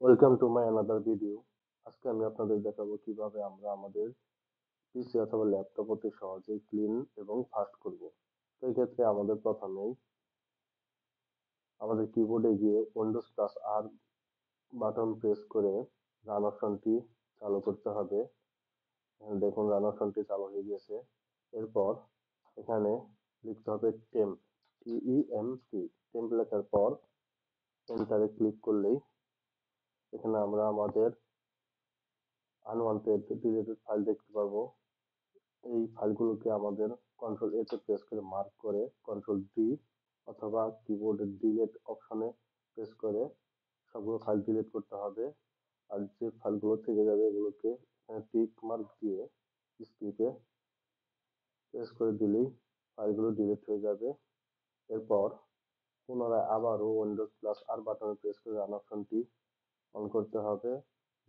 Welcome to my another video. আজকে আমি আপনাদের দেখাবো কিভাবে আমরা আমাদের পিসি অথবা ল্যাপটপ অতি সহজেই ক্লিন এবং ফাস্ট করব। তো এই ক্ষেত্রে আমাদের প্রথমেই আমাদের কিবোর্ডে গিয়ে উইন্ডোজ প্লাস আর বাটন প্রেস করে রান অপশনটি চালু করতে হবে। এখানে দেখুন রান অপশনটি চালু হয়ে গেছে। এরপর এখানে লিখতে হবে টেম্প লেখার পর এন্টারে ক্লিক করলেই এখানে আমরা আমাদের আনওয়ান্টেড ডিলেটেড ফাইল দেখতে পাবো। এই ফাইলগুলোকে আমাদের কন্ট্রোল এ তে প্রেস করে মার্ক করে কন্ট্রোল ডি অথবা কিবোর্ডের ডিলিট অপশনে প্রেস করে সবগুলো ফাইল ডিলিট করতে হবে। আর যে ফাইলগুলো থেকে যাবে এগুলোকে টিক মার্ক দিয়ে স্কিপে প্রেস করে দিলেই ফাইলগুলো ডিলিট হয়ে যাবে। এরপর পুনরায় আবারও উইন্ডোজ প্লাস আর বাটনে প্রেস করে রান অপশনটি অন করতে হবে।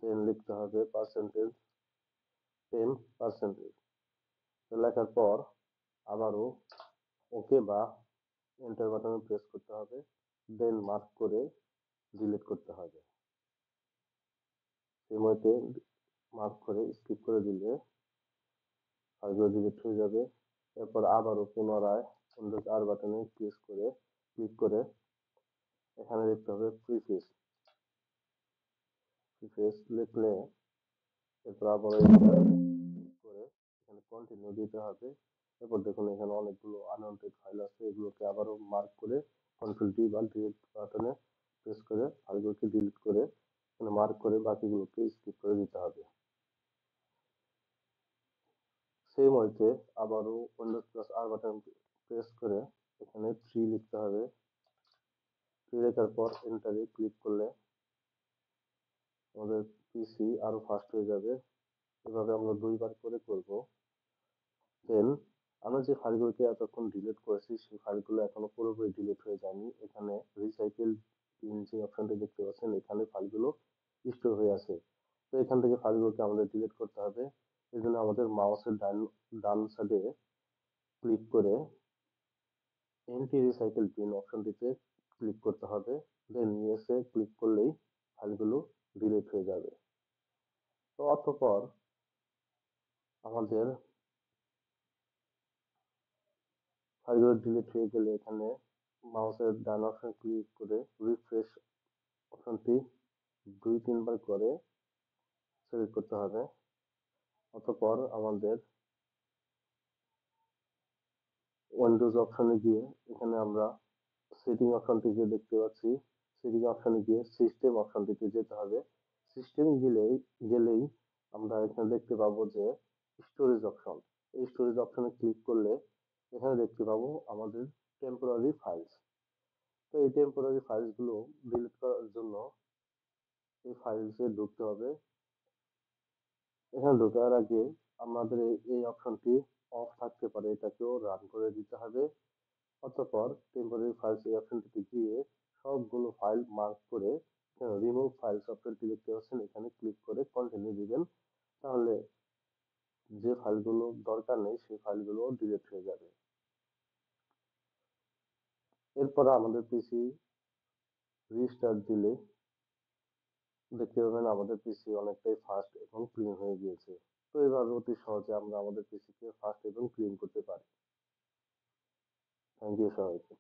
দেন লিখতে হবে %10% লেখার পর আবারও ওকে বা এন্টার বাটনে প্রেস করতে হবে। দেন মার্ক করে ডিলিট করতে হবে। সেই মতে মার্ক করে স্কিপ করে দিলে ফাইলগুলো ডিলিট হয়ে যাবে। এরপর আবারও পুনরায় উইন্ডোজ আর বাটনে ক্লিক করে এখানে লিখতে হবে প্রিফেস লিখলে এরপর আবার করে এখানে কন্টিনিউ দিতে হবে। এরপর দেখুন এখানে অনেকগুলো আনওয়ান্টেড ফাইল আছে, এগুলোকে আবারও মার্ক করে কন্ট্রোল ডি বা ডিলিট বাটনে প্রেস করে ফাইলগুলোকে ডিলিট করে এখানে মার্ক করে বাকিগুলোকে স্কিপ করে দিতে হবে। সেই মতে আবারও উইন্ডোজ প্লাস আর বাটন প্রেস করে এখানে 3 লিখতে হবে। 3 লেখার পর এন্টারে ক্লিক করলে আমাদের পিসি আরো ফাস্ট হয়ে যাবে। এভাবে আমরা দুইবার করে করব। দেন আমরা যে ফাইলগুলোকে এতক্ষণ ডিলিট করেছি সেই ফাইলগুলো এখনো পুরোপুরি ডিলিট হয়ে যায়নি। এখানে রিসাইকেল বিন যে অপশনটি দেখতে পাচ্ছেন এখানে ফাইলগুলো স্টোর হয়ে আছে। তো এখান থেকে ফাইলগুলোকে আমাদের ডিলিট করতে হবে। এর জন্য আমাদের মাউসের ডান সাইডে ক্লিক করে এন্টি রিসাইকেল বিন অপশনটিতে ক্লিক করতে হবে। দেন ইয়েসে ক্লিক করলেই ফাইলগুলো ডিলিট হয়ে যাবে। তো অতঃপর আমাদের ফাইলগুলো ডিলিট হয়ে গেলে এখানে মাউসের ডান অপশন ক্লিক করে রিফ্রেশ অপশনটি 2-3 বার করে সিলেক্ট করতে হবে। অতঃপর আমাদের উইন্ডোজ অপশনে গিয়ে এখানে আমরা সেটিং অপশনটিকে দেখতে পাচ্ছি। সেটিং অপশনে গিয়ে সিস্টেম অপশনটিতে যেতে হবে। সিস্টেম গেলেই আমরা এখানে দেখতে পাবো যে স্টোরেজ অপশন। এই স্টোরেজ অপশনে ক্লিক করলে এখানে দেখতে পাবো আমাদের টেম্পোরারি ফাইলস। তো এই টেম্পোরারি ফাইলস গুলো ডিলিট করার জন্য এই ফাইলসে ঢুকতে হবে। এখানে ঢোকার আগে আমাদের এই অপশনটি অফ থাকতে পারে, এটাকেও রান করে দিতে হবে। অতঃপর টেম্পোরারি ফাইলস এই অপশনটিতে গিয়ে সবগুলো ফাইল মার্ক করে রিমুভ ফাইলস অপশনটি দেখতে পাচ্ছেন এখানে ক্লিক করে কন্টিনিউ দিবেন। তাহলে যে ফাইলগুলো দরকার নেই সেই ফাইলগুলো ডিলিট হয়ে যাবে। এরপর আমাদের পিসি রিস্টার্ট দিলে দেখতে পাবেন আমাদের পিসি অনেকটাই ফাস্ট এবং ক্লিন হয়ে গিয়েছে। তো এইভাবে অতি সহজে আমরা আমাদের পিসিকে ফাস্ট এবং ক্লিন করতে পারি। থ্যাংক ইউ সবাইকে।